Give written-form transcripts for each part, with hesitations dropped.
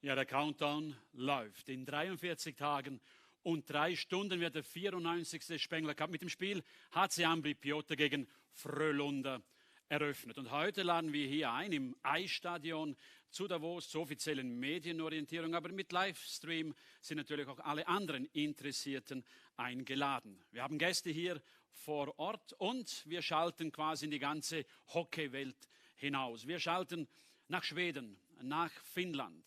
Ja, der Countdown läuft. In 43 Tagen und 3 Stunden wird der 94. Spengler Cup mit dem Spiel HC Ambri Piotta gegen Frölunda eröffnet. Und heute laden wir hier ein im Eisstadion zu Davos zur offiziellen Medienorientierung. Aber mit Livestream sind natürlich auch alle anderen Interessierten eingeladen. Wir haben Gäste hier vor Ort und wir schalten quasi in die ganze Hockeywelt hinaus. Wir schalten nach Schweden, nach Finnland,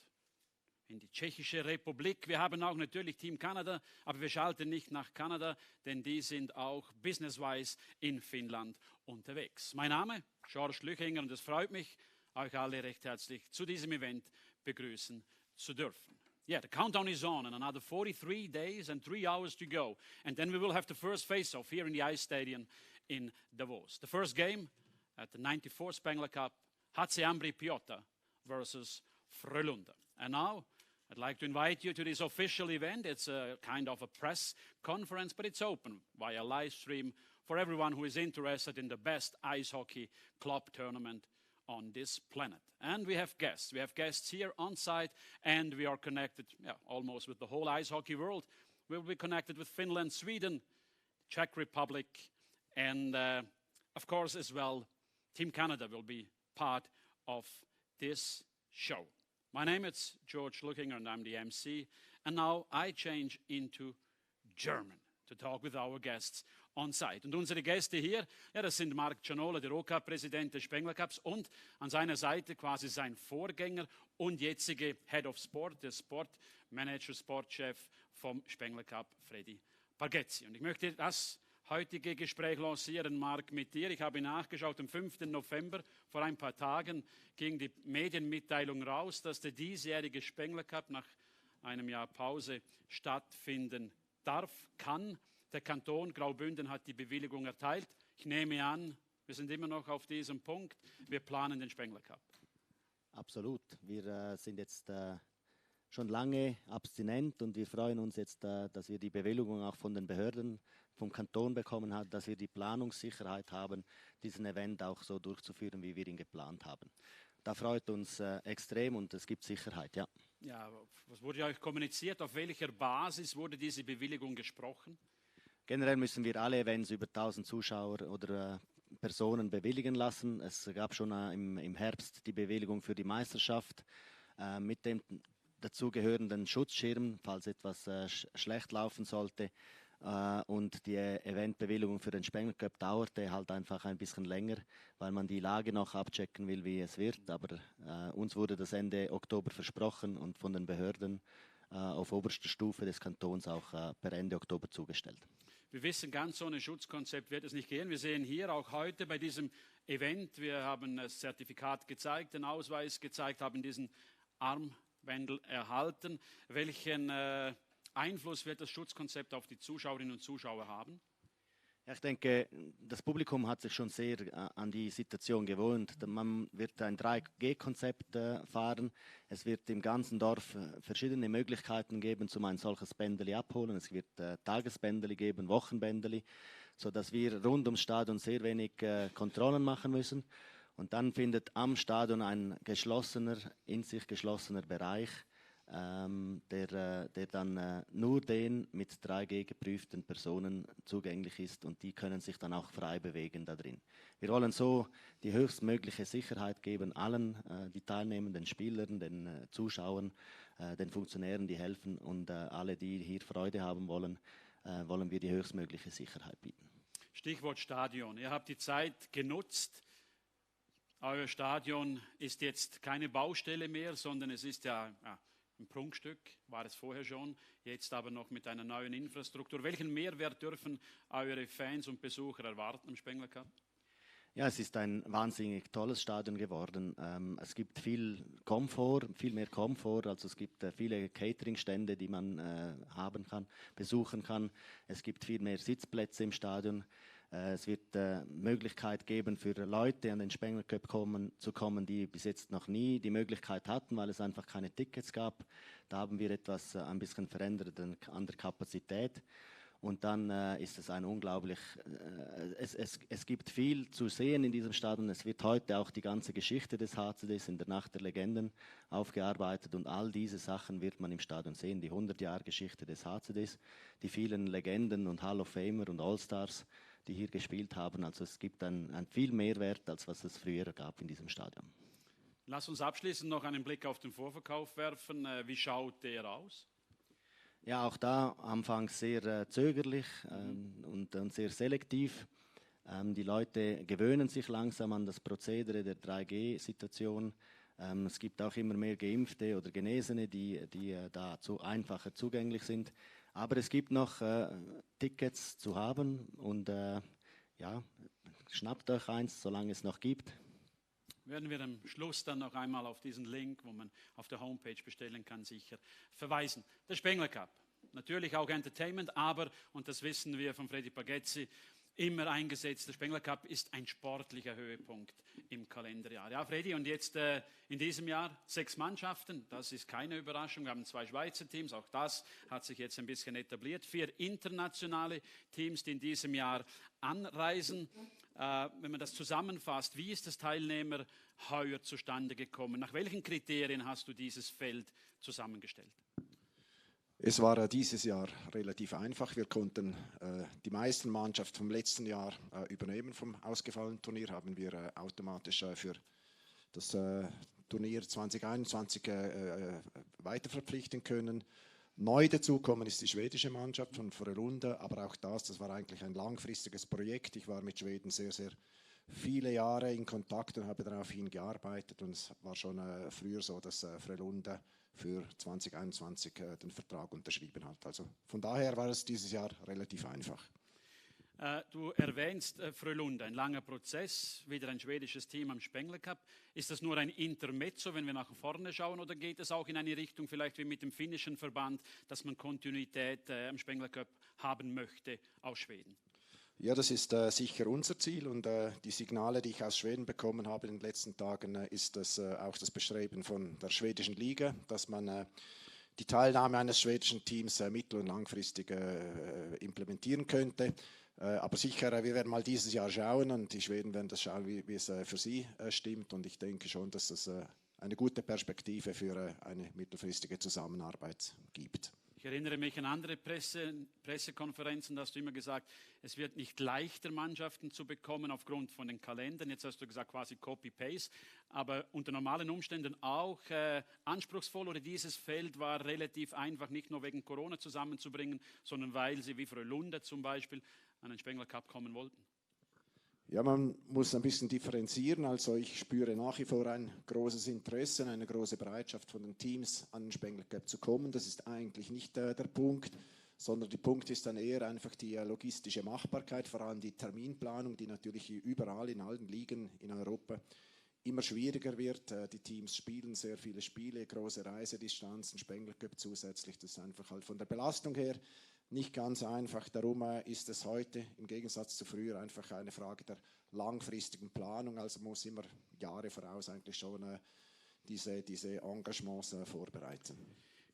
in die Tschechische Republik. Wir haben auch natürlich Team Kanada, aber wir schalten nicht nach Kanada, denn die sind auch businesswise in Finnland unterwegs. Mein Name, George Lüchinger, und es freut mich, euch alle recht herzlich zu diesem Event begrüßen zu dürfen. Yeah, the countdown is on and another 43 days and 3 hours to go. And then we will have the first face-off here in the Ice Stadium in Davos. The first game at the 94th Spengler Cup, HC Ambri Piotta versus Frölunda. And now I'd like to invite you to this official event. It's a kind of a press conference, but it's open via live stream for everyone who is interested in the best ice hockey club tournament on this planet. And we have guests. We have guests here on site, and we are connected almost with the whole ice hockey world. We'll be connected with Finland, Sweden, Czech Republic, and of course as well, Team Canada will be part of this show. My name is George Lüchinger and I'm the MC. And now I change into German to talk with our guests on site. Und unsere Gäste hier, ja, das sind Marc Gianola, der OK-Präsident des Spengler Cups, und an seiner Seite quasi sein Vorgänger und jetzige Head of Sport, der Sportmanager, Sportchef vom Spengler Cup, Freddy Bargetzi. Und ich möchte das heutige Gespräch lancieren, Marc, mit dir. Ich habe nachgeschaut, am 5. November, vor ein paar Tagen, ging die Medienmitteilung raus, dass der diesjährige Spengler Cup nach einem Jahr Pause stattfinden darf, kann. Der Kanton Graubünden hat die Bewilligung erteilt. Ich nehme an, wir sind immer noch auf diesem Punkt. Wir planen den Spengler Cup. Absolut. Wir sind jetzt schon lange abstinent und wir freuen uns jetzt, dass wir die Bewilligung auch von den Behörden, vom Kanton bekommen haben, dass wir die Planungssicherheit haben, diesen Event auch so durchzuführen, wie wir ihn geplant haben. Da freut uns extrem und es gibt Sicherheit, ja. Ja, was wurde euch kommuniziert? Auf welcher Basis wurde diese Bewilligung gesprochen? Generell müssen wir alle Events über 1000 Zuschauer oder Personen bewilligen lassen. Es gab schon im Herbst die Bewilligung für die Meisterschaft mit dem dazugehörenden Schutzschirm, falls etwas schlecht laufen sollte. Und die Eventbewilligung für den Spengler Cup dauerte halt einfach ein bisschen länger, weil man die Lage noch abchecken will, wie es wird. Aber uns wurde das Ende Oktober versprochen und von den Behörden auf oberster Stufe des Kantons auch per Ende Oktober zugestellt. Wir wissen, ganz ohne Schutzkonzept wird es nicht gehen. Wir sehen hier auch heute bei diesem Event, wir haben das Zertifikat gezeigt, den Ausweis gezeigt, haben diesen Armbändel erhalten. Welchen Einfluss wird das Schutzkonzept auf die Zuschauerinnen und Zuschauer haben? Ja, ich denke, das Publikum hat sich schon sehr an die Situation gewöhnt. Man wird ein 3G-Konzept fahren. Es wird im ganzen Dorf verschiedene Möglichkeiten geben, um ein solches Bändeli abholen. Es wird Tagesbändeli geben, Wochenbändeli, sodass wir rund ums Stadion sehr wenig Kontrollen machen müssen. Und dann findet am Stadion ein in sich geschlossener Bereich, der dann nur den mit 3G geprüften Personen zugänglich ist und die können sich dann auch frei bewegen da drin. Wir wollen so die höchstmögliche Sicherheit geben, allen die teilnehmenden Spielern, den Zuschauern, den Funktionären, die helfen und alle, die hier Freude haben wollen, wollen wir die höchstmögliche Sicherheit bieten. Stichwort Stadion. Ihr habt die Zeit genutzt. Euer Stadion ist jetzt keine Baustelle mehr, sondern es ist ja ein Prunkstück, war es vorher schon, jetzt aber noch mit einer neuen Infrastruktur. Welchen Mehrwert dürfen eure Fans und Besucher erwarten im Spengler Cup? Ja, es ist ein wahnsinnig tolles Stadion geworden. Es gibt viel Komfort, viel mehr Komfort. Also es gibt viele Cateringstände, die man haben kann, besuchen kann. Es gibt viel mehr Sitzplätze im Stadion. Es wird Möglichkeit geben für Leute, an den Spengler Cup zu kommen, die bis jetzt noch nie die Möglichkeit hatten, weil es einfach keine Tickets gab. Da haben wir etwas ein bisschen verändert an der Kapazität. Und dann ist es ein unglaublich, es gibt viel zu sehen in diesem Stadion. Es wird heute auch die ganze Geschichte des HCDs in der Nacht der Legenden aufgearbeitet und all diese Sachen wird man im Stadion sehen. Die 100-Jahre-Geschichte des HCDs, die vielen Legenden und Hall of Famer und All-Stars, die hier gespielt haben. Also es gibt ein viel Mehrwert, als was es früher gab in diesem Stadion. Lass uns abschließend noch einen Blick auf den Vorverkauf werfen. Wie schaut der aus? Ja, auch da anfangs sehr zögerlich und sehr selektiv. Die Leute gewöhnen sich langsam an das Prozedere der 3G-Situation. Es gibt auch immer mehr Geimpfte oder Genesene, die da einfacher zugänglich sind. Aber es gibt noch Tickets zu haben und ja, schnappt euch eins, solange es noch gibt. Werden wir am Schluss dann noch einmal auf diesen Link, wo man auf der Homepage bestellen kann, sicher verweisen. Der Spengler Cup, natürlich auch Entertainment, aber, und das wissen wir von Freddy Pagezzi, immer eingesetzt. Der Spengler Cup ist ein sportlicher Höhepunkt im Kalenderjahr. Ja, Freddy, und jetzt in diesem Jahr 6 Mannschaften, das ist keine Überraschung. Wir haben 2 Schweizer Teams, auch das hat sich jetzt ein bisschen etabliert. 4 internationale Teams, die in diesem Jahr anreisen. Wenn man das zusammenfasst, wie ist das Teilnehmer heuer zustande gekommen? Nach welchen Kriterien hast du dieses Feld zusammengestellt? Es war dieses Jahr relativ einfach. Wir konnten die meisten Mannschaften vom letzten Jahr übernehmen vom ausgefallenen Turnier, haben wir automatisch für das Turnier 2021 weiter verpflichten können. Neu dazukommen ist die schwedische Mannschaft von Frölunda, aber auch das war eigentlich ein langfristiges Projekt. Ich war mit Schweden sehr, sehr viele Jahre in Kontakt und habe darauf hingearbeitet und es war schon früher so, dass Frölunda für 2021 den Vertrag unterschrieben hat. Also von daher war es dieses Jahr relativ einfach. Du erwähnst Frölunda, ein langer Prozess, wieder ein schwedisches Team am Spengler Cup. Ist das nur ein Intermezzo, wenn wir nach vorne schauen, oder geht es auch in eine Richtung, vielleicht wie mit dem finnischen Verband, dass man Kontinuität am Spengler Cup haben möchte aus Schweden? Ja, das ist sicher unser Ziel und die Signale, die ich aus Schweden bekommen habe in den letzten Tagen, ist das auch das Bestreben von der schwedischen Liga, dass man die Teilnahme eines schwedischen Teams mittel- und langfristig implementieren könnte. Aber sicher, wir werden mal dieses Jahr schauen und die Schweden werden das schauen, wie es für sie stimmt. Und ich denke schon, dass es eine gute Perspektive für eine mittelfristige Zusammenarbeit gibt. Ich erinnere mich an andere Pressekonferenzen, da hast du immer gesagt, es wird nicht leichter, Mannschaften zu bekommen aufgrund von den Kalendern. Jetzt hast du gesagt, quasi Copy-Paste, aber unter normalen Umständen auch anspruchsvoll, oder dieses Feld war relativ einfach, nicht nur wegen Corona zusammenzubringen, sondern weil sie wie Frölunda zum Beispiel an den Spengler Cup kommen wollten? Ja, man muss ein bisschen differenzieren. Also ich spüre nach wie vor ein großes Interesse, eine große Bereitschaft von den Teams an den Spengler Cup zu kommen. Das ist eigentlich nicht der Punkt, sondern der Punkt ist dann eher einfach die logistische Machbarkeit, vor allem die Terminplanung, die natürlich überall in allen Ligen in Europa immer schwieriger wird. Die Teams spielen sehr viele Spiele, große Reisedistanzen, Spengler Cup zusätzlich. Das ist einfach halt von der Belastung her nicht ganz einfach. Darum ist es heute im Gegensatz zu früher einfach eine Frage der langfristigen Planung. Also muss immer Jahre voraus eigentlich schon diese Engagements vorbereiten.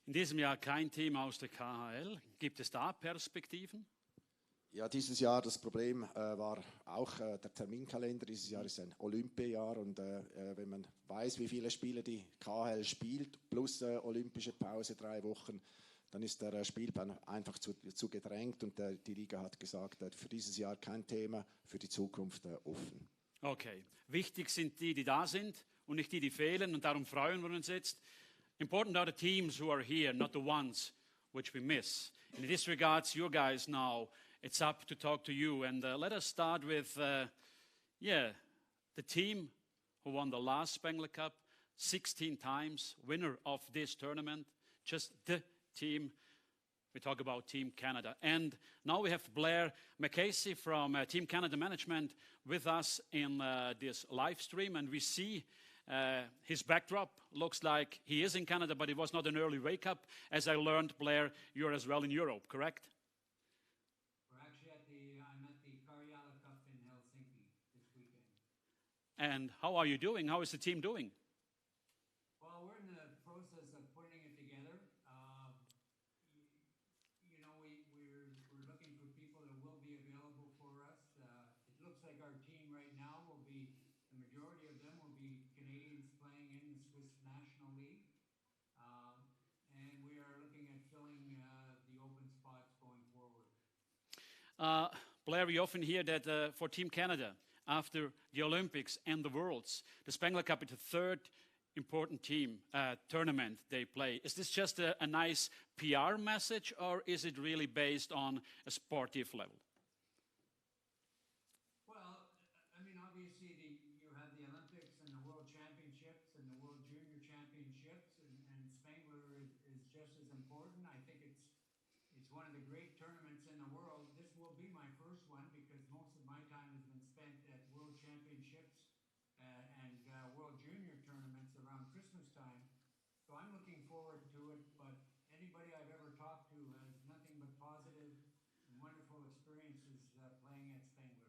In diesem Jahr kein Team aus der KHL. Gibt es da Perspektiven? Ja, dieses Jahr das Problem war auch der Terminkalender. Dieses Jahr ist ein Olympiajahr und wenn man weiß, wie viele Spiele die KHL spielt, plus olympische Pause 3 Wochen, dann ist der Spielplan einfach zu gedrängt und die Liga hat gesagt, für dieses Jahr kein Thema, für die Zukunft offen. Okay, wichtig sind die, die da sind und nicht die, die fehlen, und darum freuen wir uns jetzt. Important are the teams who are here, not the ones which we miss. And in this regards, you guys now, it's up to talk to you. And let us start with, the team who won the last Spengler Cup, 16 times, winner of this tournament, just the team. We talk about Team Canada. And now we have Blair McCasey from Team Canada Management with us in this live stream. And we see his backdrop. Looks like he is in Canada, but it was not an early wake-up. As I learned, Blair, you're as well in Europe, correct? We're actually I'm at the Karjala Cup in Helsinki this weekend. And how are you doing? How is the team doing? Well, we're in the process of putting it together. We're looking for Blair, we often hear that for Team Canada, after the Olympics and the Worlds, the Spengler Cup is the third important team tournament they play. Is this just a nice PR message, or is it really based on a sportive level? Well, I mean, obviously, you have the Olympics and the World Championships and the World Junior Championships, and Spengler is just as important. I think it's one of the great tournaments in the world. This will be my first one because most of my time has been spent at World Championships and World Junior tournaments around Christmas time. So I'm looking forward to it, but anybody I've ever talked to has nothing but positive and wonderful experiences playing at Spengler.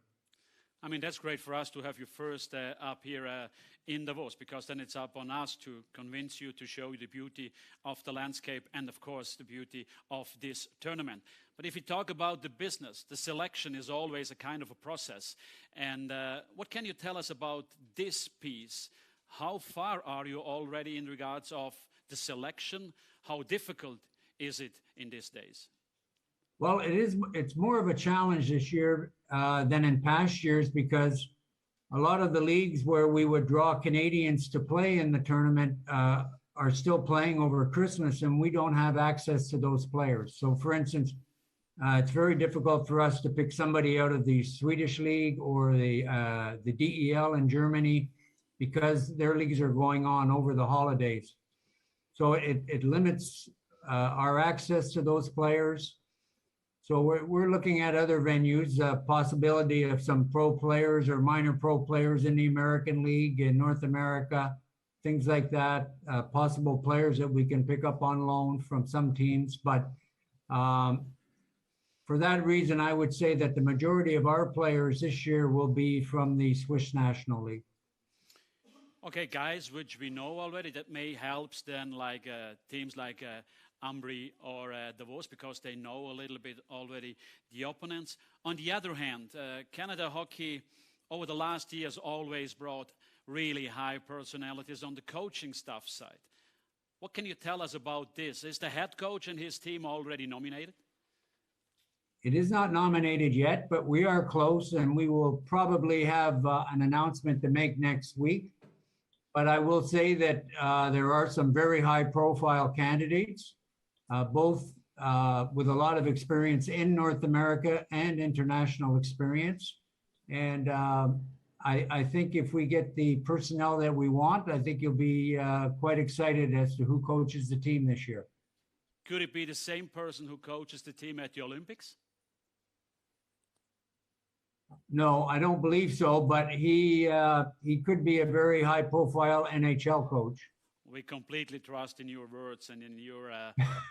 I mean, that's great for us to have you first up here in Davos, because then it's up on us to convince you, to show you the beauty of the landscape and, of course, the beauty of this tournament. But if you talk about the business, the selection is always a kind of a process. And what can you tell us about this piece? How far are you already in regards of the selection? How difficult is it in these days? Well, it's more of a challenge this year than in past years because a lot of the leagues where we would draw Canadians to play in the tournament are still playing over Christmas, and we don't have access to those players. So, for instance, it's very difficult for us to pick somebody out of the Swedish league or the DEL in Germany because their leagues are going on over the holidays. So it limits our access to those players. So we're looking at other venues, possibility of some pro players or minor pro players in the American League in North America, things like that, possible players that we can pick up on loan from some teams. But for that reason, I would say that the majority of our players this year will be from the Swiss National League. Okay, guys, which we know already, that may help then like teams like Ambri or Davos, because they know a little bit already the opponents. On the other hand, Canada hockey over the last years always brought really high personalities on the coaching staff side. What can you tell us about this? Is the head coach and his team already nominated? It is not nominated yet, but we are close, and we will probably have an announcement to make next week. But I will say that there are some very high-profile candidates, both with a lot of experience in North America and international experience. And I think if we get the personnel that we want, I think you'll be quite excited as to who coaches the team this year. Could it be the same person who coaches the team at the Olympics? No, I don't believe so, but he could be a very high-profile NHL coach. We completely trust in your words and in your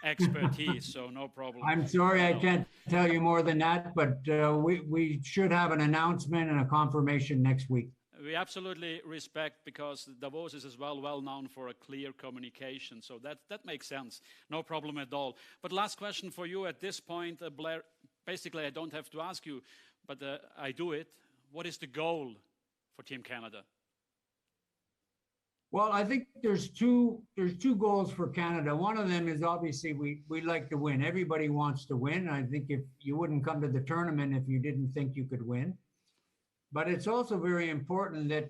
expertise, so no problem. I'm sorry I can't tell you more than that, but we should have an announcement and a confirmation next week. We absolutely respect, because Davos is as well known for a clear communication, so that makes sense. No problem at all. But last question for you at this point, Blair. Basically, I don't have to ask you, but I do it. What is the goal for Team Canada? Well, I think there's two goals for Canada. One of them is obviously we like to win. Everybody wants to win. I think if you wouldn't come to the tournament if you didn't think you could win. But it's also very important that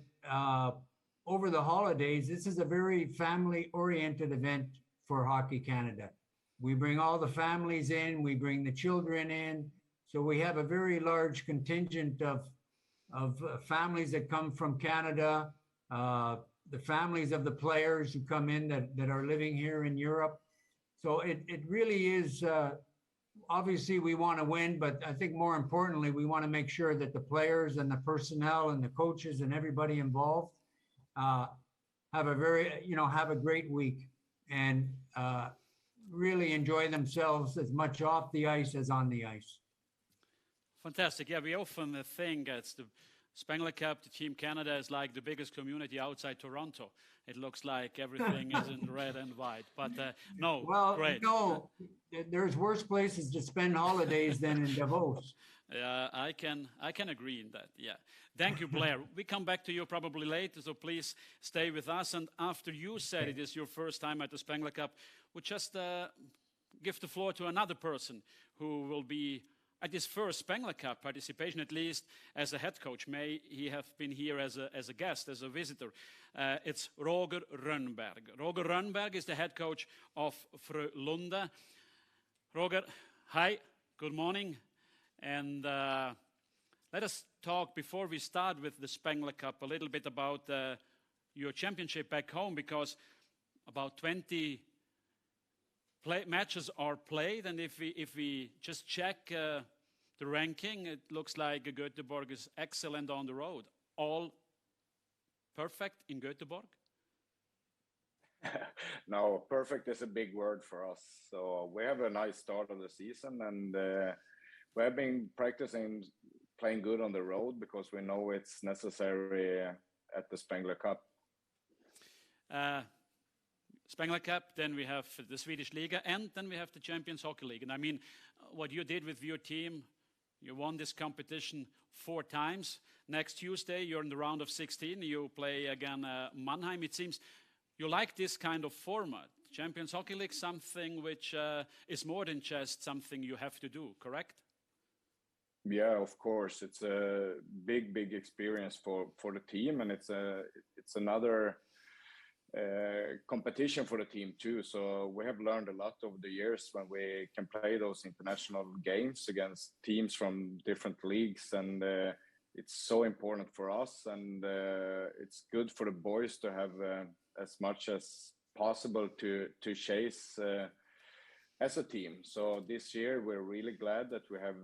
over the holidays, this is a very family-oriented event for Hockey Canada. We bring all the families in, we bring the children in. So we have a very large contingent of families that come from Canada, the families of the players who come in that are living here in Europe. So it really is, obviously we want to win, but I think more importantly, we want to make sure that the players and the personnel and the coaches and everybody involved have a great week and really enjoy themselves as much off the ice as on the ice. Fantastic. Yeah, we often think it's the Spengler Cup, the Team Canada is like the biggest community outside Toronto. It looks like everything is in red and white, but no, well, great. No, there's worse places to spend holidays than in Davos. I can agree in that, yeah. Thank you, Blair. We come back to you probably later, so please stay with us. And after you said it is your first time at the Spengler Cup, we'll just give the floor to another person who will be at his first Spengler Cup participation, at least as a head coach. May he have been here as a guest, as a visitor. It's Roger Rönnberg. Roger Rönnberg is the head coach of Frölunda. Roger, hi, good morning. And let us talk, before we start with the Spengler Cup, a little bit about your championship back home, because about 20 matches are played, and if we just check the ranking, it looks like Göteborg is excellent on the road. All perfect in Göteborg? No, perfect is a big word for us. So we have a nice start of the season, and we have been practicing playing good on the road because we know it's necessary at the Spengler Cup. Spengler Cup, then we have the Swedish Liga, and then we have the Champions Hockey League. And I mean, what you did with your team, you won this competition 4 times. Next Tuesday, you're in the round of 16. You play again Mannheim. It seems you like this kind of format. Champions Hockey League, something which is more than just something you have to do, correct? Yeah, of course. It's a big experience for the team, and it's another competition for the team too. So we have learned a lot over the years when we can play those international games against teams from different leagues, and it's so important for us, and it's good for the boys to have as much as possible to chase as a team. So this year we're really glad that we have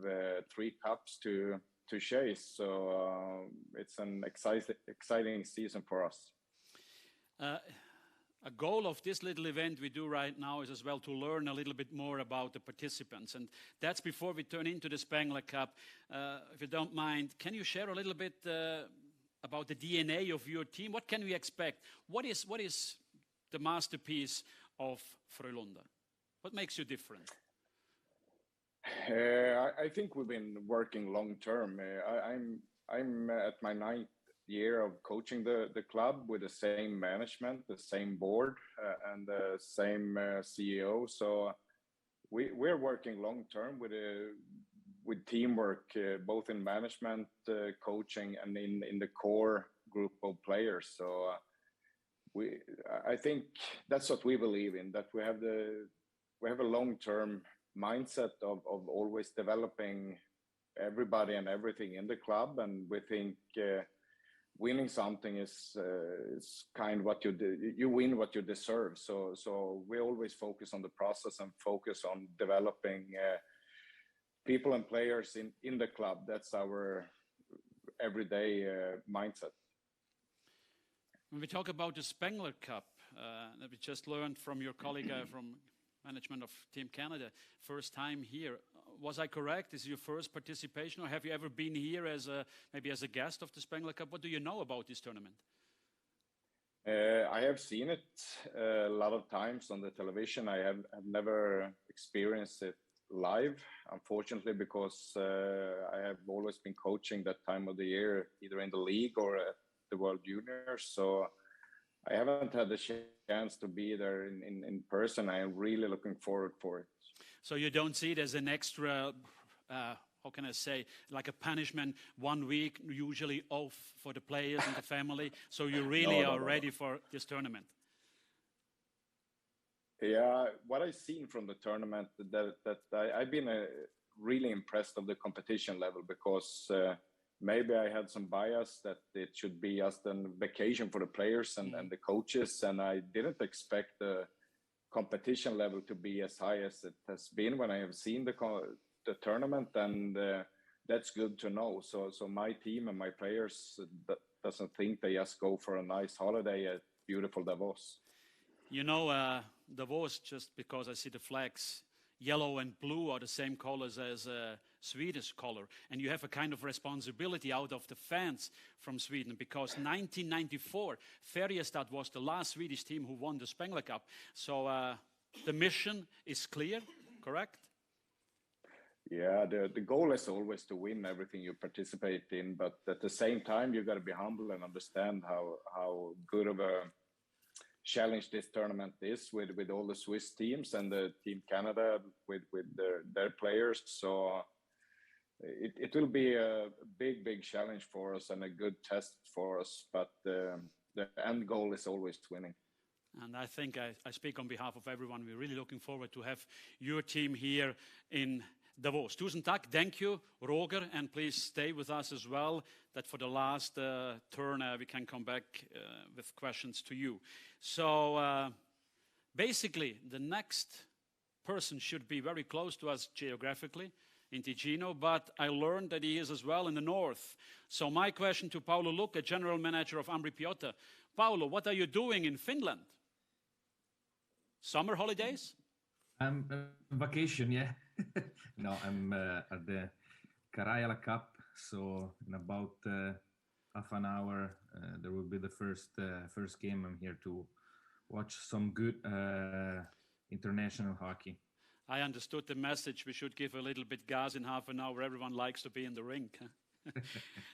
3 cups to chase. So it's an exciting season for us. A goal of this little event we do right now is as well to learn a little bit more about the participants. And that's before we turn into the Spengler Cup. If you don't mind, can you share a little bit about the DNA of your team? What can we expect? What is the masterpiece of Frölunda? What makes you different? I think we've been working long term. I'm at my 9th year of coaching the club with the same management, the same board, and the same CEO. So we're working long term with teamwork, both in management, coaching, and in the core group of players. So I think that's what we believe in, that we have a long-term mindset of always developing everybody and everything in the club, and we think winning something is kind of what you win what you deserve. So we always focus on the process and focus on developing people and players in the club. That's our everyday mindset. When we talk about the Spengler Cup, that we just learned from your colleague from management of Team Canada, first time here. Was I correct? Is it your first participation, or have you ever been here maybe as a guest of the Spengler Cup? What do you know about this tournament? I have seen it a lot of times on the television. I have never experienced it live, unfortunately, because I have always been coaching that time of the year, either in the league or at the World Juniors. So I haven't had the chance to be there in person. I am really looking forward for it. So you don't see it as an extra, how can I say, like a punishment, 1 week usually off for the players and the family. So you really are ready for this tournament. Yeah, what I've seen from the tournament, that I've been really impressed of the competition level, because maybe I had some bias that it should be just a vacation for the players and the coaches, and I didn't expect the competition level to be as high as it has been when I have seen the tournament, and that's good to know. So my team and my players doesn't think they just go for a nice holiday at beautiful Davos. You know, Davos, just because I see the flags, yellow and blue are the same colors as Swedish color, and you have a kind of responsibility out of the fans from Sweden, because 1994 Färjestad was the last Swedish team who won the Spengler Cup. So the mission is clear, correct? Yeah, the goal is always to win everything you participate in, but at the same time you got to be humble and understand how good of a challenge this tournament is with all the Swiss teams and the Team Canada with their players. So it will be a big challenge for us and a good test for us. But the end goal is always winning. And I think I speak on behalf of everyone. We're really looking forward to have your team here in Davos. Tusen Dank, thank you, Roger, and please stay with us as well, that for the last turn we can come back with questions to you. So basically, the next person should be very close to us geographically, in Ticino, but I learned that he is as well in the north. So my question to Paolo Lucca, General Manager of Ambri Piotta. Paolo, what are you doing in Finland? Summer holidays? I'm on vacation, yeah. No, I'm at the Karajala Cup, so in about half an hour there will be the first game. I'm here to watch some good international hockey. I understood the message. We should give a little bit gas in half an hour. Everyone likes to be in the rink.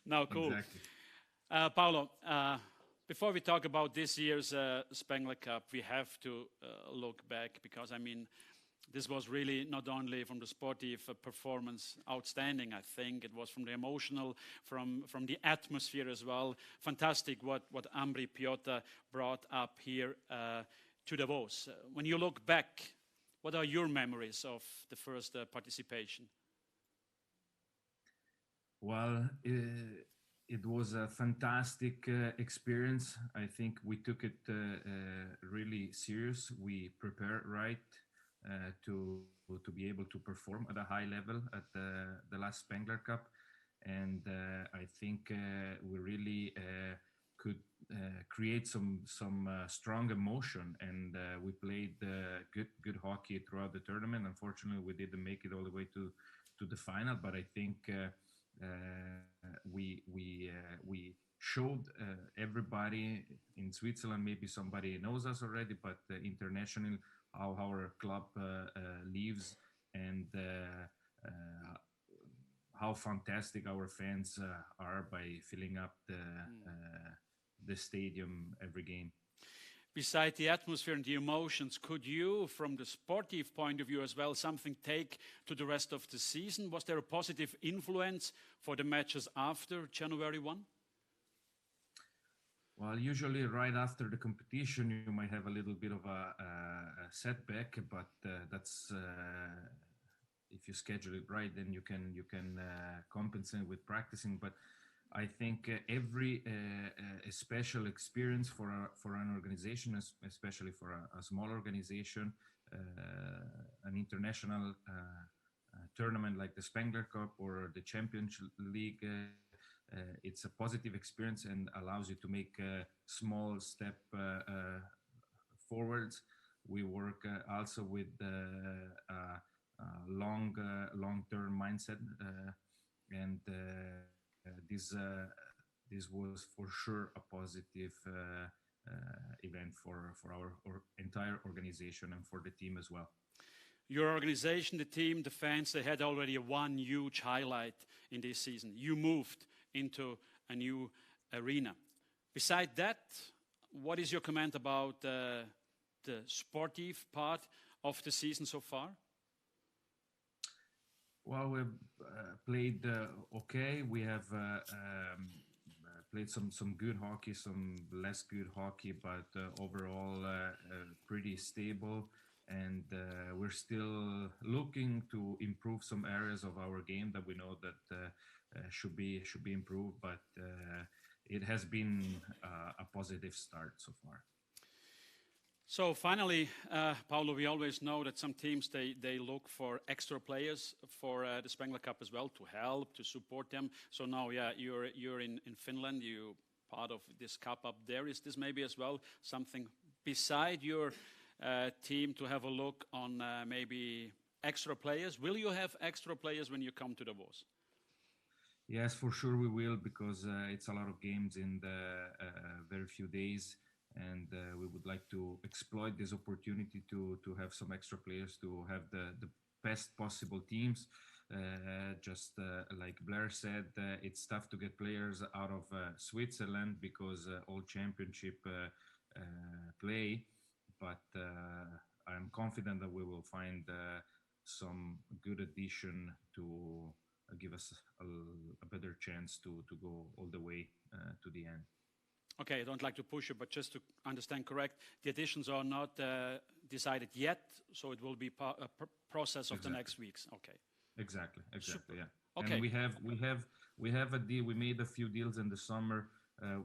No, cool. Exactly. Paolo, before we talk about this year's Spengler Cup, we have to look back, because I mean, this was really not only from the sportive performance outstanding. I think it was from the emotional, from the atmosphere as well. Fantastic what Ambri Piotta brought up here to Davos. When you look back, what are your memories of the first participation? Well, it was a fantastic experience. I think we took it really serious. We prepared right to be able to perform at a high level at the last Spengler Cup, and I think we really could create some strong emotion, and we played good hockey throughout the tournament. Unfortunately, we didn't make it all the way to the final, but I think we showed everybody in Switzerland, maybe somebody knows us already, but internationally, how our club lives, and how fantastic our fans are by filling up the stadium every game. Beside the atmosphere and the emotions, could you, from the sportive point of view as well, something take to the rest of the season? Was there a positive influence for the matches after January 1? Well, usually right after the competition, you might have a little bit of a setback, but that's if you schedule it right, then you can compensate with practicing. But I think every special experience for an organization, especially for a small organization, an international tournament like the Spengler Cup or the Champions League, it's a positive experience and allows you to make a small step forwards. We work also with long-term mindset, and this was for sure a positive event for our entire organization and for the team as well. Your organization, the team, the fans, they had already one huge highlight in this season. You moved into a new arena. Beside that, what is your comment about the sportive part of the season so far? Well, we've played okay. We have played some good hockey, some less good hockey, but overall pretty stable. And we're still looking to improve some areas of our game that we know that should be improved. But it has been a positive start so far. So finally, Paolo, we always know that some teams, they look for extra players for the Spengler Cup as well, to help, to support them. So now, yeah, you're in Finland, you're part of this cup up there. Is this maybe as well something beside your team to have a look on maybe extra players? Will you have extra players when you come to Davos? Yes, for sure we will, because it's a lot of games in the very few days. And we would like to exploit this opportunity to have some extra players, to have the best possible teams. Just like Blair said, it's tough to get players out of Switzerland because all championship play. But I'm confident that we will find some good addition to give us a better chance to go all the way to the end. Okay, I don't like to push you, but just to understand correct, the additions are not decided yet, so it will be a process of the next weeks. Okay. Exactly. Super. Yeah. Okay. And we have a deal. We made a few deals in the summer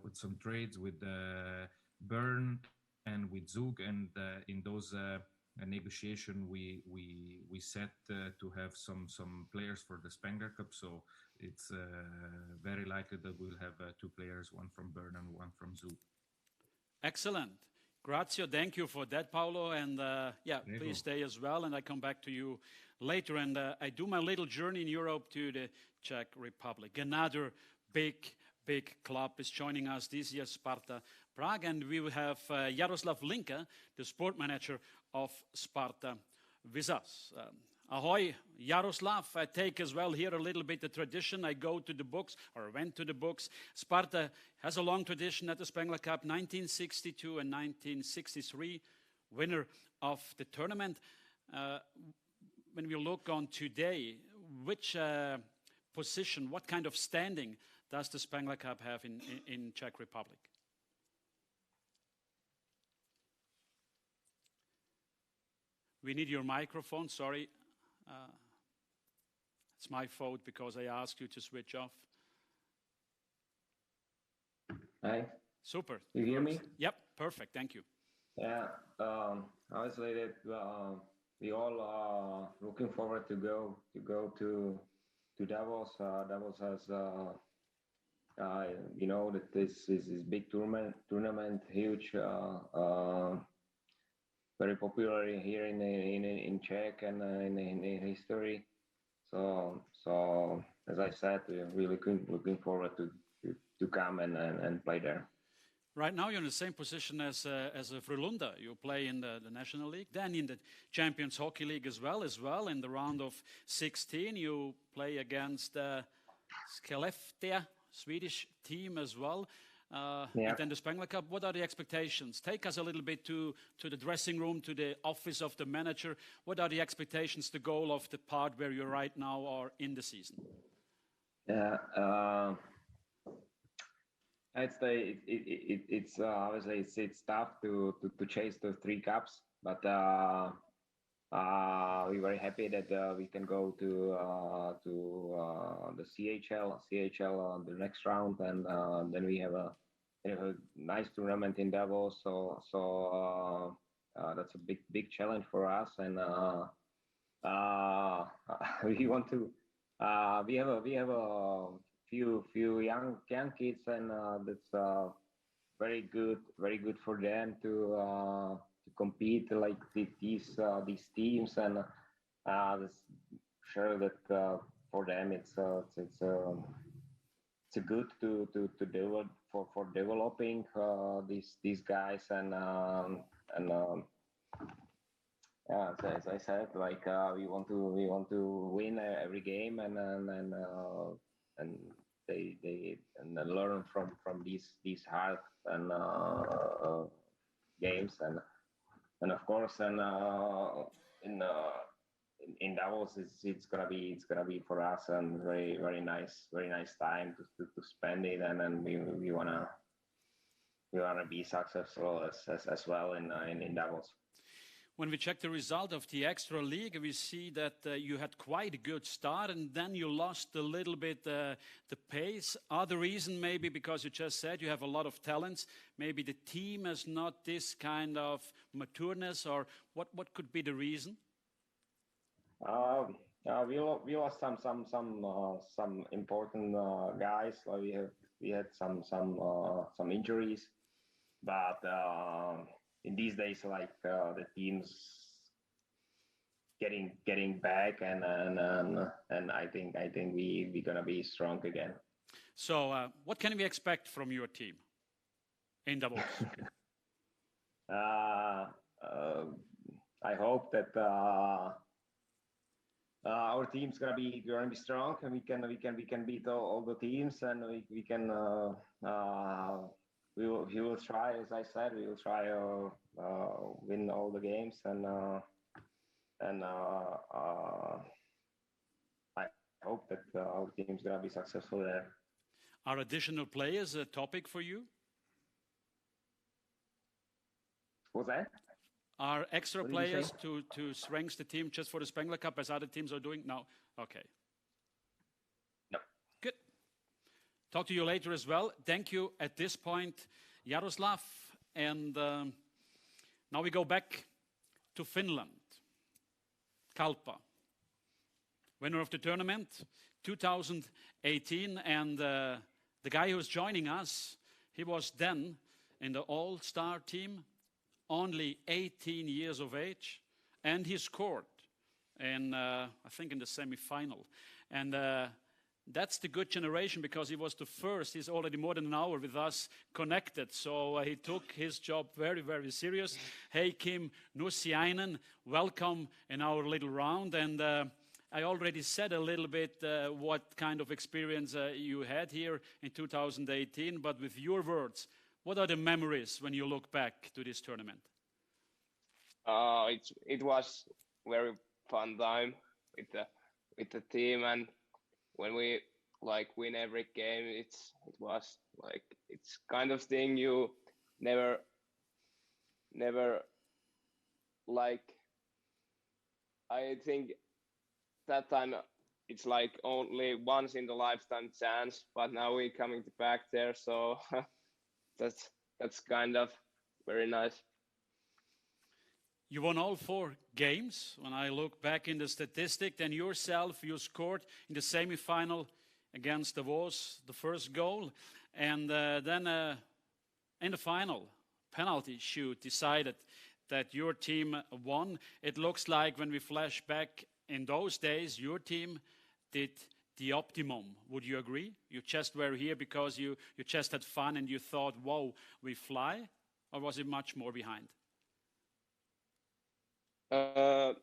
with some trades with Bern and with Zug, and in those negotiation we set to have some players for the Spengler Cup. So it's very likely that we'll have 2 players, one from Bern and one from Zug. Excellent. Grazie. Thank you for that, Paolo. And please stay as well. And I come back to you later. And I do my little journey in Europe to the Czech Republic. Another big club is joining us this year, Sparta Prague. And we will have Jaroslav Linka, the sport manager of Sparta, with us. Ahoy, Jaroslav. I take as well here a little bit the tradition. I go to the books, or went to the books. Sparta has a long tradition at the Spengler Cup, 1962 and 1963, winner of the tournament. When we look on today, which position, what kind of standing does the Spengler Cup have in Czech Republic? We need your microphone, sorry. It's my fault because I asked you to switch off. Hi. Super. You hear me? Yep, perfect. Thank you. Yeah. Obviously, that we all are looking forward to go to Davos. Davos has that this is big tournament, huge, very popular here in Czech and in history. So as I said, we're really looking forward to come and play there. Right now, you're in the same position as a Frölunda. You play in the National League, then in the Champions Hockey League as well. In the round of 16, you play against Skellefteå, Swedish team as well. And then the Spengler Cup. What are the expectations? Take us a little bit to the dressing room, to the office of the manager. What are the expectations, the goal of the part where you right now are in the season? Yeah. It's obviously it's tough to chase those 3 cups, but we're very happy that we can go to the CHL the next round, and then we have a nice tournament in Davos. So that's a big challenge for us, and we want to. We have a few young kids, and that's very good for them to compete like these teams, and that's sure that for them it's good to develop for developing these guys, and as I said, like we want to win every game, and they learn from these hard and games, and of course, and in Davos it's gonna be for us and very nice time to spend it, and then we wanna be successful as well in Davos. When we check the result of the extra league, we see that you had quite a good start, and then you lost a little bit the pace. Other reason maybe because you just said you have a lot of talents. Maybe the team has not this kind of matureness, or what could be the reason? We lost some important guys. We had some injuries, but in these days, like the team's getting back, and I think we're gonna be strong again. So what can we expect from your team in Davos? I hope that our team's gonna be strong, and we can beat all the teams, and we will try, as I said, we will try win all the games, and hope that our team's gonna be successful there. Are additional players a topic for you? What's that? Are extra What did you players say? to strengthen the team just for the Spengler Cup as other teams are doing? No? Okay. No. Good. Talk to you later as well. Thank you at this point, Jaroslav. And now we go back to Finland. Kalpa, winner of the tournament 2018. And the guy who's joining us, he was then in the all-star team, only 18 years of age, and he scored in, I think, in the semi-final. And that's the good generation because he was the first. He's already more than an hour with us connected. So he took his job very, very serious. Hey, Kim Nussiainen, welcome in our little round. And I already said a little bit what kind of experience you had here in 2018. But with your words, what are the memories when you look back to this tournament? It was very fun time with the team, and when we like win every game, it was like it's kind of thing you never like. I think that time it's like only once in the lifetime chance, but now we're coming back there, so that's kind of very nice. You won all 4 games. When I look back in the statistic, then yourself, you scored in the semi-final against Davos, the first goal. And then in the final, penalty shoot decided that your team won. It looks like when we flash back in those days, your team did the optimum. Would you agree? You just were here because you just had fun and you thought, whoa, we fly? Or was it much more behind? I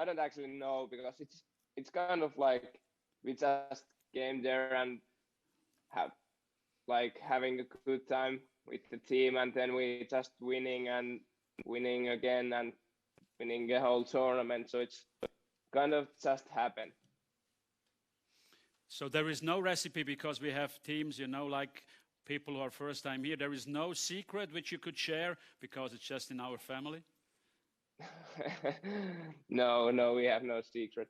don't actually know because it's kind of like we just came there and having a good time with the team, and then we just winning again and winning the whole tournament. So it's kind of just happened. So there is no recipe because we have teams, like people who are first time here. There is no secret which you could share because it's just in our family. No, we have no secret.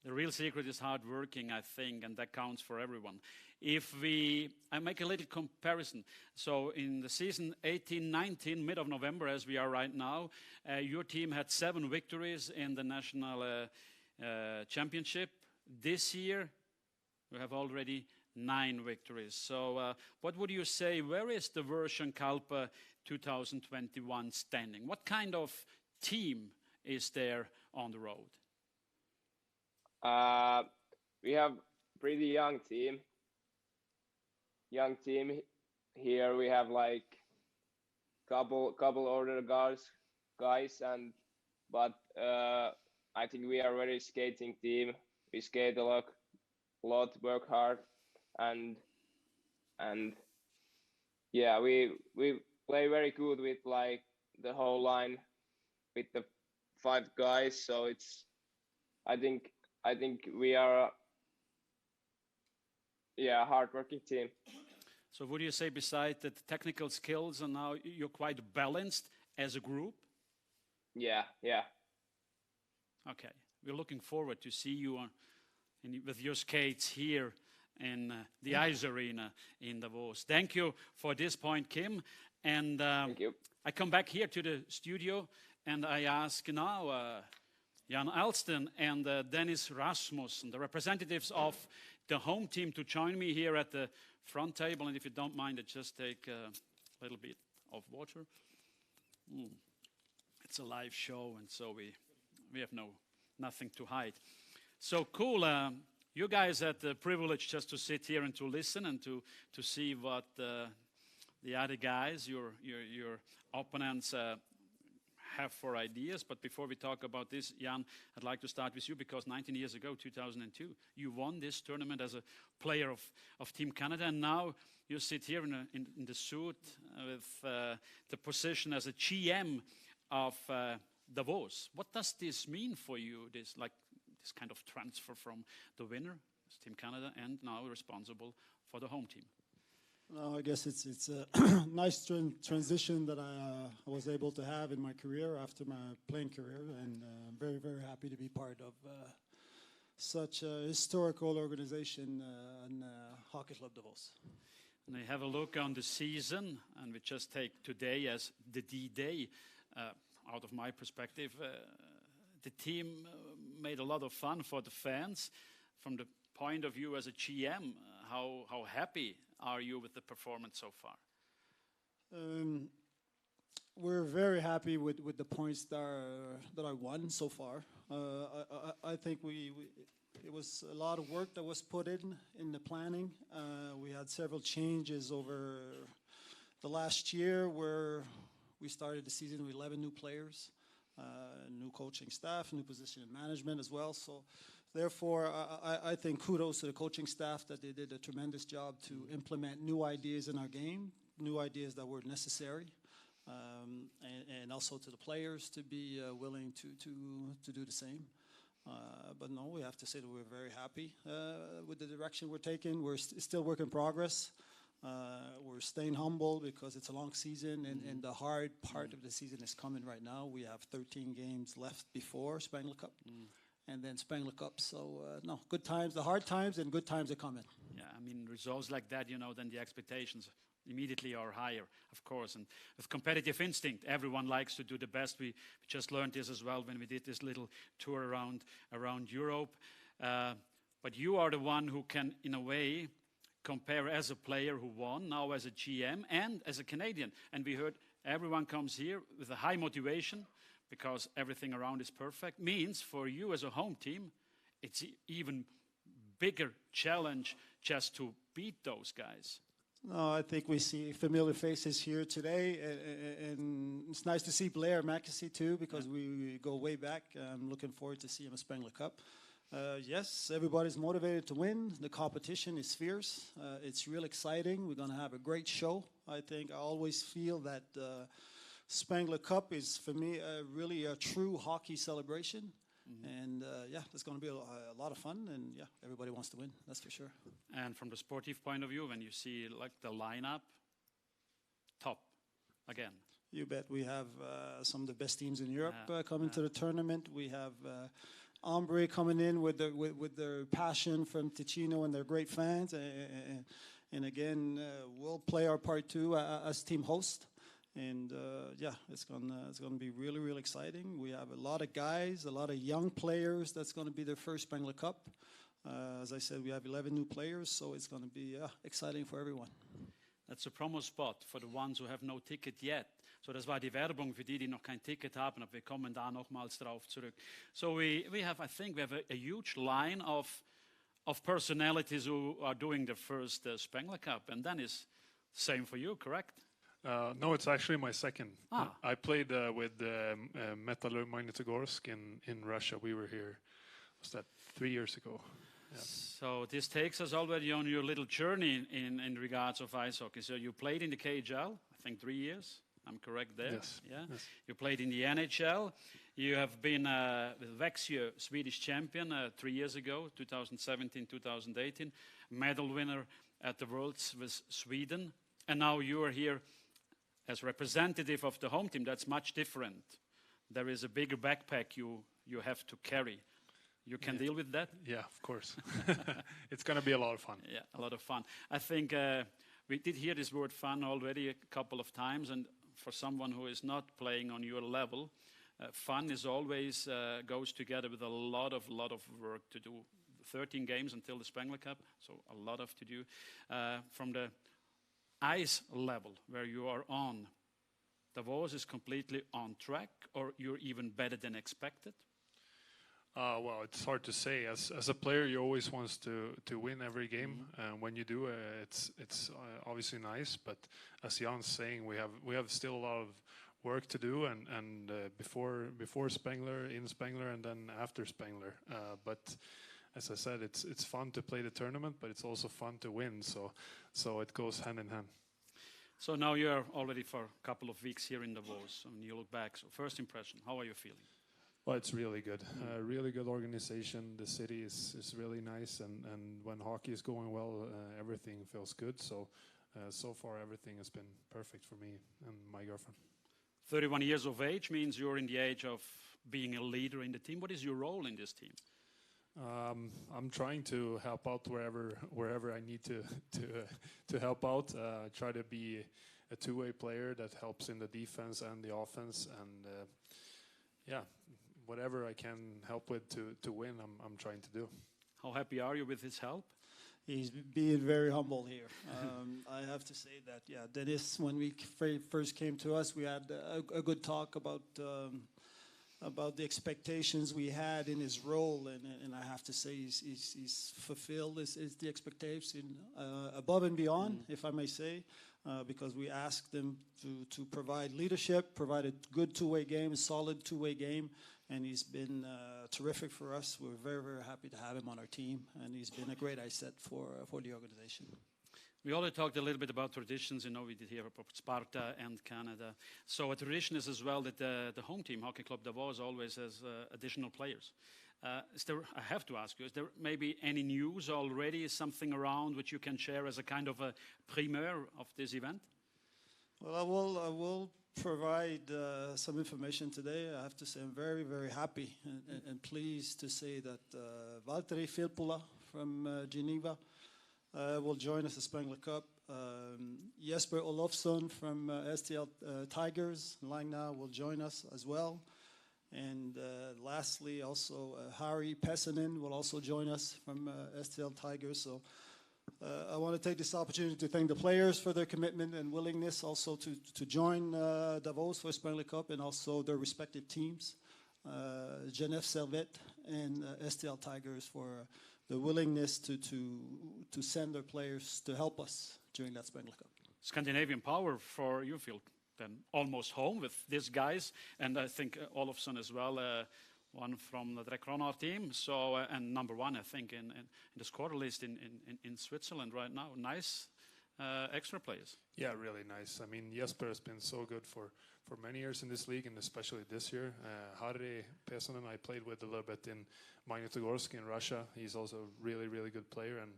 The real secret is hard working, I think, and that counts for everyone. I make a little comparison. So in the season 18-19, mid of November, as we are right now, your team had 7 victories in the national championship. This year, we have already 9 victories. So what would you say, where is the version Kalpa 2021 standing? What kind of team is there on the road? We have pretty young team here. We have like couple older guys, but I think we are a very skating team. We skate a lot, work hard, and yeah, we play very good with like the whole line with the 5 guys. So it's I think we are a hard-working team. So would you say beside the technical skills and now you're quite balanced as a group? Yeah. Okay. We're looking forward to see you with your skates here in the ice arena in Davos. Thank you for this point, Kim. And thank you. I come back here to the studio and I ask now Jan Alsten and Dennis Rasmussen, the representatives of the home team, to join me here at the front table. And if you don't mind, I just take a little bit of water. It's a live show, and so we have nothing to hide. So cool. You guys had the privilege just to sit here and to listen and to see what the other guys, your opponents, have for ideas. But before we talk about this, Jan, I'd like to start with you because 19 years ago, 2002, you won this tournament as a player of Team Canada, and now you sit here in the suit with the position as a GM of Davos. What does this mean for you, this like this kind of transfer from the winner, Team Canada, and now responsible for the home team? No, I guess it's a nice transition that I was able to have in my career after my playing career, and I'm very, very happy to be part of such a historical organization in Hockey Club Davos. And I have a look on the season, and we just take today as the D-Day. Out of my perspective, the team made a lot of fun for the fans. From the point of view as a GM, how happy are you with the performance so far? We're very happy with the points that I won so far. I think it was a lot of work that was put in the planning. We had several changes over the last year where we started the season with 11 new players, new coaching staff, new position in management as well. So therefore, I think kudos to the coaching staff that they did a tremendous job to implement new ideas in our game, new ideas that were necessary, and also to the players to be willing to do the same. But no, we have to say that we're very happy with the direction we're taking. We're still work in progress. We're staying humble because it's a long season, and the hard part of the season is coming right now. We have 13 games left before Spengler Cup, and then Spengler Cup. So, no, good times, the hard times, and good times are coming. Yeah, I mean, results like that, then the expectations immediately are higher, of course. And with competitive instinct, everyone likes to do the best. We just learned this as well when we did this little tour around Europe. But you are the one who can, in a way, compare as a player who won, now as a GM and as a Canadian. And we heard everyone comes here with a high motivation because everything around is perfect. Means for you as a home team, it's even bigger challenge just to beat those guys. No, I think we see familiar faces here today, and it's nice to see Blair Mackesy too, because we go way back. I'm looking forward to see him at Spengler Cup. Yes, everybody's motivated to win. The competition is fierce. It's real exciting. We're going to have a great show. I think I always feel that Spengler Cup is, for me, really a true hockey celebration. And yeah, it's going to be a lot of fun, and yeah, everybody wants to win, that's for sure. And from the sportive point of view, when you see like the lineup, top again. You bet. We have some of the best teams in Europe coming to the tournament. We have Ombre coming in with their passion from Ticino and their great fans, and again, we'll play our part too as team host. And yeah, it's gonna be really, really exciting. We have a lot of guys, a lot of young players. That's going to be their first Spengler Cup. As I said, we have 11 new players, so it's going to be exciting for everyone. That's a promo spot for the ones who have no ticket yet. So das war die Werbung für die noch kein Ticket haben. Aber wir kommen da nochmals drauf zurück. So we have a huge line of personalities who are doing the first Spengler Cup, and then is same for you, correct? No, it's actually my second. I played with Metal Magnitogorsk in Russia. We were here, was that 3 years ago? Yeah. So this takes us already on your little journey in regards of ice hockey. So you played in the KHL, I think 3 years. I'm correct there? Yes. Yeah. Yes. You played in the NHL. You have been with Växjö Swedish champion 3 years ago, 2017, 2018. Medal winner at the Worlds with Sweden. And now you are here as representative of the home team. That's much different. There is a bigger backpack you have to carry. You can deal with that? Yeah, of course. It's going to be a lot of fun. Yeah, a lot of fun. I think we did hear this word fun already a couple of times, and for someone who is not playing on your level, fun is always goes together with a lot of work to do. 13 games until the Spengler Cup, so a lot of to do. From the ice level where you are on, Davos is completely on track, or you're even better than expected? Well, it's hard to say. As a player, you always want to win every game, and when you do, it's obviously nice. But as Jan's saying, we have still a lot of work to do, and before Spengler, in Spengler, and then after Spengler. But as I said, it's fun to play the tournament, but it's also fun to win. So it goes hand in hand. So now you're already for a couple of weeks here in Davos, and you look back. So first impression, how are you feeling? Well, it's really good. Really good organization. The city is really nice, and when hockey is going well, everything feels good. So, so far everything has been perfect for me and my girlfriend. 31 years of age means you're in the age of being a leader in the team. What is your role in this team? I'm trying to help out wherever I need to help out. Try to be a two-way player that helps in the defense and the offense, and yeah, whatever I can help with to win, I'm trying to do. How happy are you with his help? He's being very humble here. I have to say that, yeah, Dennis, when we first came to us, we had a good talk about the expectations we had in his role, and I have to say he's fulfilled the expectation above and beyond, if I may say, because we asked him to provide leadership, provide a good two-way game, a solid two-way game, and he's been terrific for us. We're very, very happy to have him on our team, and he's been a great asset for the organization. We already talked a little bit about traditions. You know, we did hear about Sparta and Canada. So a tradition is as well that the home team, Hockey Club Davos, always has additional players. Is there, I have to ask you, is there maybe any news already, something around which you can share as a kind of a primeur of this event? Well, I will provide some information today. I have to say I'm very, very happy and pleased to say that Valtteri Filppula from Geneva will join us at Spengler Cup. Jesper Olofsson from STL Tigers, Langna, will join us as well. And lastly, also Harry Personen will also join us from STL Tigers. So I want to take this opportunity to thank the players for their commitment and willingness also to join Davos for Spengler Cup, and also their respective teams, Genève Servette and STL Tigers, for the willingness to send their players to help us during that Spengler Cup. Scandinavian power for you feel then almost home with these guys, and I think Olofsson as well, one from the Drekronar team. So and number one, I think, in the scorer list in Switzerland right now. Nice extra players. Yeah, really nice. I mean, Jesper has been so good for many years in this league, and especially this year. Harry Personen I played with a little bit in Magnitogorsk in Russia. He's also a really, really good player, and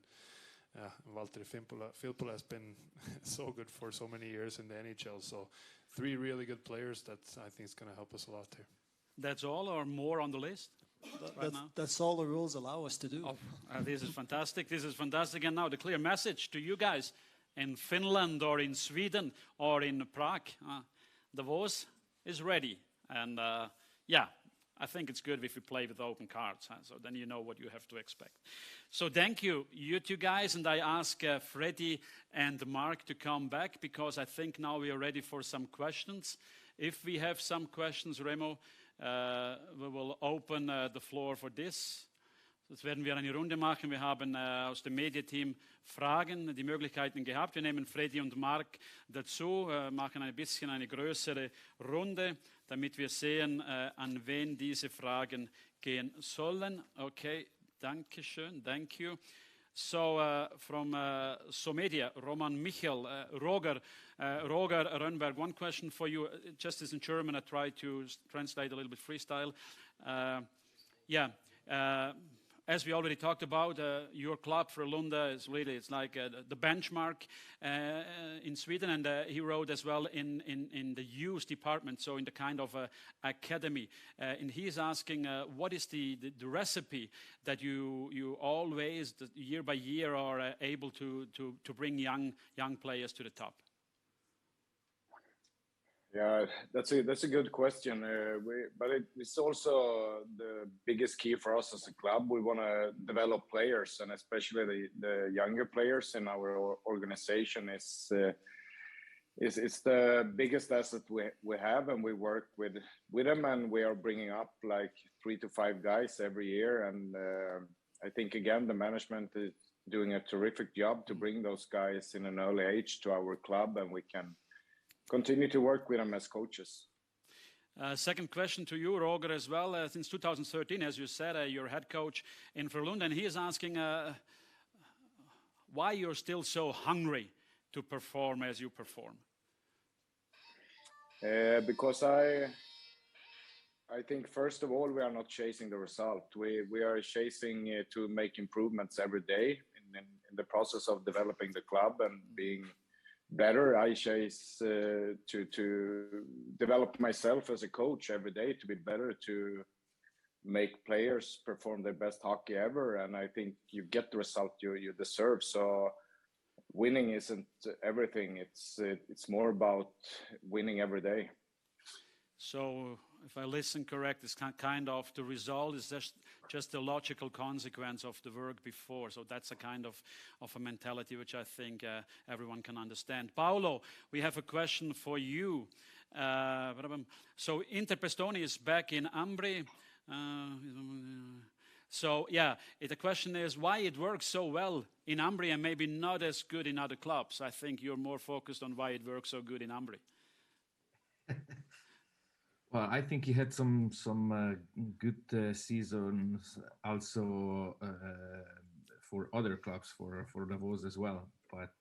Valtteri Filppula has been so good for so many years in the NHL. So 3 really good players that I think is going to help us a lot here. That's all, or more on the list? That's all the rules allow us to do. Oh, this is fantastic. This is fantastic. And now the clear message to you guys in Finland or in Sweden or in Prague. Davos is ready. And yeah, I think it's good if we play with open cards. So then you know what you have to expect. So thank you, you two guys. And I ask Freddie and Mark to come back, because I think now we are ready for some questions. If we have some questions, Remo, we will open the floor for this. Jetzt werden wir eine Runde machen. Wir haben aus dem Medienteam Fragen, die Möglichkeiten gehabt. Wir nehmen Freddy und Mark dazu, machen ein bisschen eine größere Runde, damit wir sehen, an wen diese Fragen gehen sollen. Okay, danke schön, thank you. So from Somedia, Roman Michel, Roger Rönnberg, one question for you, just as in German, I try to translate a little bit freestyle. As we already talked about, your club Frölunda is really, it's like the benchmark in Sweden, and he wrote as well in the youth department, so in the kind of academy. And he is asking, what is the recipe that you always, year by year, are able to bring young players to the top? Yeah, that's a good question. But it's also the biggest key for us as a club. We want to develop players, and especially the younger players in our organization. It's the biggest asset we have, and we work with them, and we are bringing up like 3 to 5 guys every year. And I think again the management is doing a terrific job to bring those guys in an early age to our club, and we can continue to work with them as coaches. Second question to you, Roger, as well. Since 2013, as you said, you're head coach in Frölunda, and he is asking why you're still so hungry to perform as you perform. Because I I think first of all, we are not chasing the result. We are chasing to make improvements every day in the process of developing the club and being better. I chase to develop myself as a coach every day to be better, to make players perform their best hockey ever. And I think you get the result you deserve. So winning isn't everything. It's more about winning every day. So if I listen correct, it's kind of the result is just a logical consequence of the work before. So that's a kind of a mentality which I think everyone can understand. Paolo, we have a question for you. So Inter Personen is back in Ambri. So yeah, the question is why it works so well in Ambri and maybe not as good in other clubs. I think you're more focused on why it works so good in Ambri. Well, I think he had some good seasons also for other clubs, for Davos as well. But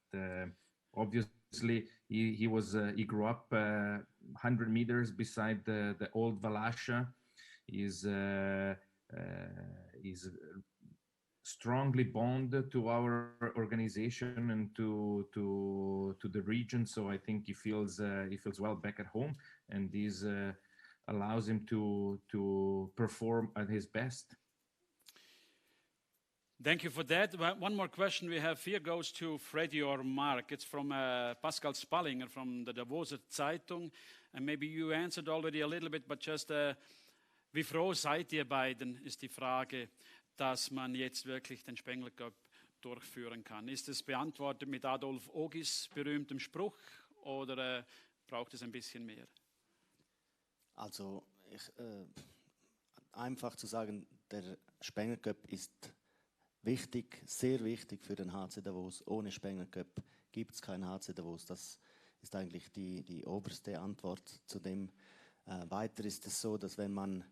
obviously, he grew up 100 meters beside the old Valasha. He's strongly bonded to our organization and to the region. So I think he feels well back at home, and he's allows him to perform at his best. Thank you for that. One more question we have here goes to Freddy or Mark. It's from Pascal Spallinger from the Davoser Zeitung. And maybe you answered already a little bit, but just wie froh seid ihr beiden, ist die Frage, dass man jetzt wirklich den Spengler Cup durchführen kann. Ist es beantwortet mit Adolf Ogis berühmtem Spruch oder braucht es ein bisschen mehr? Also einfach zu sagen, der Spengler Cup ist wichtig, sehr wichtig für den HC Davos. Ohne Spengler Cup gibt es kein HC Davos. Das ist eigentlich die oberste Antwort zu dem. Weiter ist es so, dass wenn man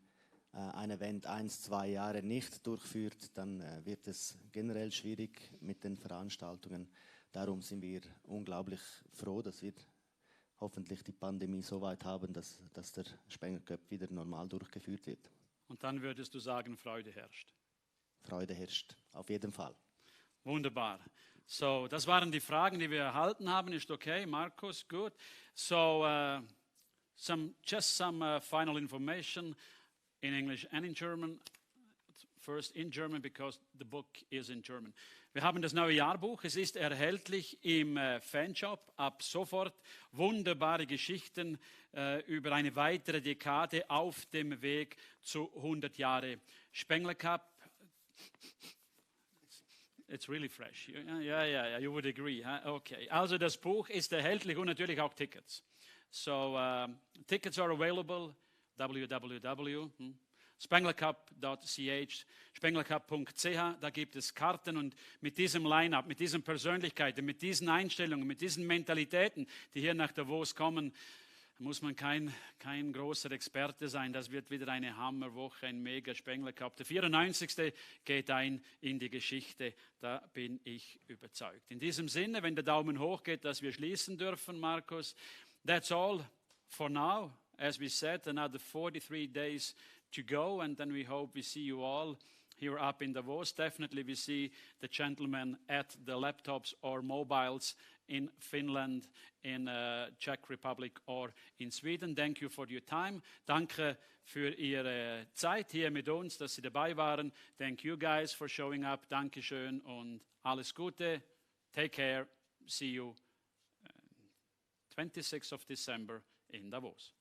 ein Event 1-2 Jahre nicht durchführt, dann wird es generell schwierig mit den Veranstaltungen. Darum sind wir unglaublich froh, dass wir hoffentlich die Pandemie so weit haben, dass der Spengler Cup wieder normal durchgeführt wird. Und dann würdest du sagen, Freude herrscht? Freude herrscht, auf jeden Fall. Wunderbar. So, das waren die Fragen, die wir erhalten haben. Ist okay, Markus? Good. So, some final information in English and in German. First in German, because the book is in German. Wir haben das neue Jahrbuch. Es ist erhältlich im Fanshop ab sofort. Wunderbare Geschichten über eine weitere Dekade auf dem Weg zu 100 Jahre Spengler Cup. It's really fresh. Yeah, you would agree. Huh? Okay. Also das Buch ist erhältlich und natürlich auch Tickets. So tickets are available. www.spenglercup.ch, spenglercup.ch, da gibt es Karten und mit diesem Line-Up, mit diesen Persönlichkeiten, mit diesen Einstellungen, mit diesen Mentalitäten, die hier nach Davos kommen, muss man kein großer Experte sein. Das wird wieder eine Hammerwoche, ein mega Spengler Cup. Der 94. geht ein in die Geschichte, da bin ich überzeugt. In diesem Sinne, wenn der Daumen hoch geht, dass wir schließen dürfen, Markus, that's all for now. As we said, another 43 days to go, and then we hope we see you all here up in Davos. Definitely we see the gentlemen at the laptops or mobiles in Finland, in Czech Republic or in Sweden. Thank you for your time. Danke für Ihre Zeit hier mit uns, dass Sie dabei waren. Thank you guys for showing up. Dankeschön und alles Gute. Take care. See you 26th of December in Davos.